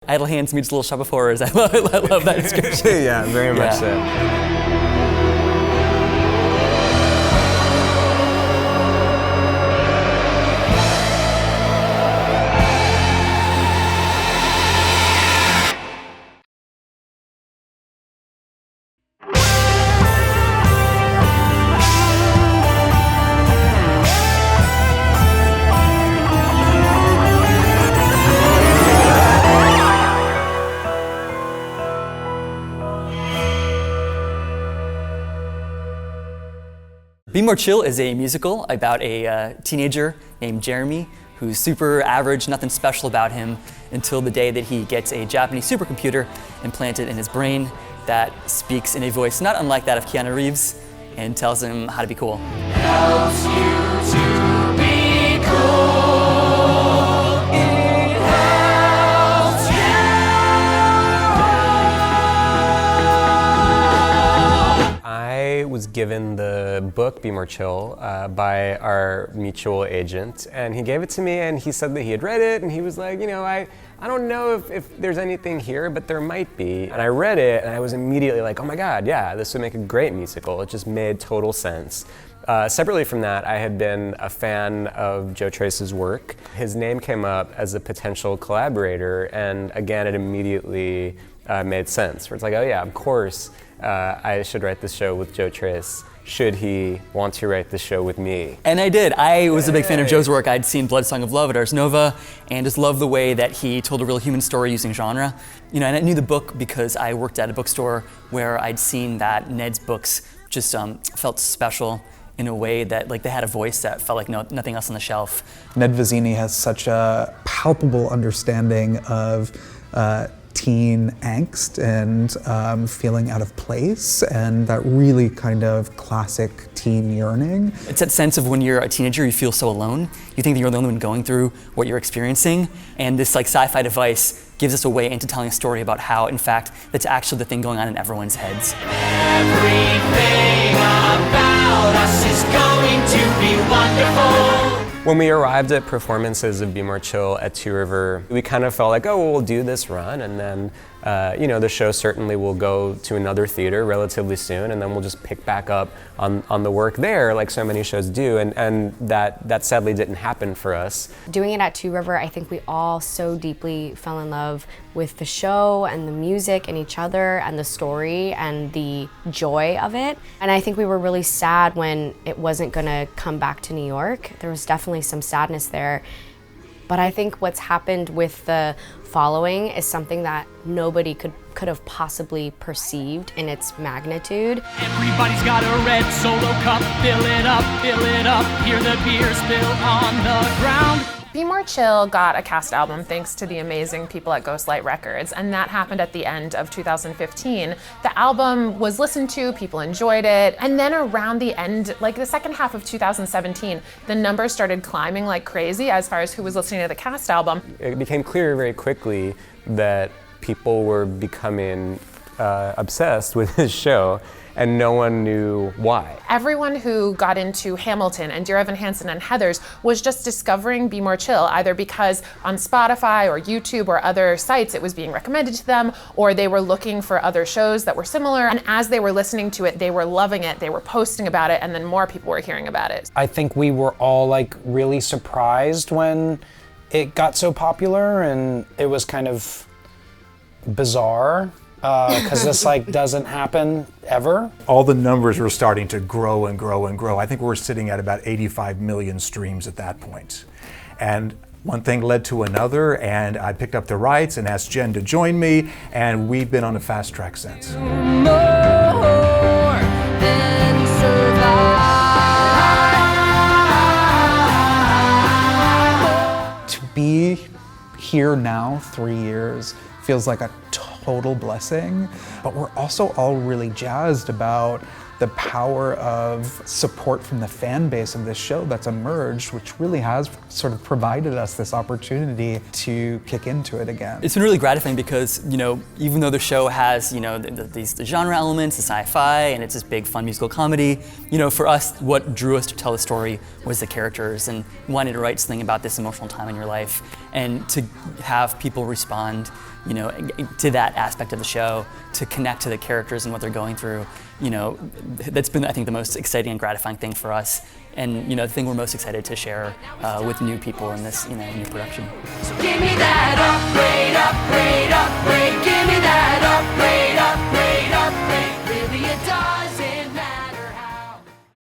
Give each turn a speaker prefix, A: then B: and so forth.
A: Idle hands meets little shop of horrors. I love that description.
B: Yeah, very much so.
A: Be More Chill is a musical about a teenager named Jeremy who's super average, nothing special about him until the day that he gets a Japanese supercomputer implanted in his brain that speaks in a voice not unlike that of Keanu Reeves and tells him how to be cool.
C: Helps you to be cool. It helps you.
B: I was given the book Be More Chill by our mutual agent, and he gave it to me and he said that he had read it and he was like, you know, I don't know if there's anything here, but there might be. And I read it and I was immediately like, oh my God, yeah, this would make a great musical. It just made total sense. Separately from that, I had been a fan of Joe Tracz's work. His name came up as a potential collaborator, and again, it immediately made sense. Where it's like, oh yeah, of course, I should write this show with Joe Tracz. Should he want to write this show with me?
A: And I did. I was a big fan of Joe's work. I'd seen Blood Song of Love at Ars Nova and just loved the way that he told a real human story using genre. You know, and I knew the book because I worked at a bookstore where I'd seen that Ned's books just felt special in a way that like they had a voice that felt like nothing else on the shelf.
D: Ned Vizzini has such a palpable understanding of teen angst and feeling out of place, and that really kind of classic teen yearning.
A: It's that sense of when you're a teenager, you feel so alone. You think that you're the only one going through what you're experiencing, and this like sci-fi device gives us a way into telling a story about how, in fact, that's actually the thing going on in everyone's heads.
C: Everything about us is going to be wonderful.
B: When we arrived at performances of Be More Chill at Two River, we kind of felt like, oh, well, we'll do this run, and then, you know, the show certainly will go to another theater relatively soon, and then we'll just pick back up on the work there, like so many shows do, and that sadly didn't happen for us.
E: Doing it at Two River, I think we all so deeply fell in love with the show and the music and each other and the story and the joy of it. And I think we were really sad when it wasn't gonna come back to New York. There was definitely some sadness there. But I think what's happened with the following is something that nobody could have possibly perceived in its magnitude.
C: Everybody's got a red Solo cup, fill it up, hear the beer spill on the ground.
F: Be More Chill got a cast album thanks to the amazing people at Ghostlight Records, and that happened at the end of 2015. The album was listened to, people enjoyed it, and then around the end, like the second half of 2017, the numbers started climbing like crazy as far as who was listening to the cast album.
B: It became clear very quickly that people were becoming obsessed with this show, and no one knew why.
F: Everyone who got into Hamilton and Dear Evan Hansen and Heathers was just discovering Be More Chill, either because on Spotify or YouTube or other sites it was being recommended to them, or they were looking for other shows that were similar, and as they were listening to it, they were loving it, they were posting about it, and then more people were hearing about it.
G: I think we were all like really surprised when it got so popular, and it was kind of bizarre. Because this like doesn't happen ever.
H: All the numbers were starting to grow and grow and grow. I think we were sitting at about 85 million streams at that point. And one thing led to another, and I picked up the rights and asked Jen to join me, and we've been on a fast track since.
D: To be here now, 3 years, feels like a total blessing, but we're also all really jazzed about the power of support from the fan base of this show that's emerged, which really has sort of provided us this opportunity to kick into it again.
A: It's been really gratifying because, you know, even though the show has, you know, the genre elements, the sci-fi, and it's this big fun musical comedy, you know, for us, what drew us to tell the story was the characters and wanting to write something about this emotional time in your life, and to have people respond you know, to that aspect of the show, to connect to the characters and what they're going through, you know, that's been, I think, the most exciting and gratifying thing for us, and, you know, the thing we're most excited to share with new people in this, you know, new production.
C: So give me that upgrade, upgrade, upgrade, give me that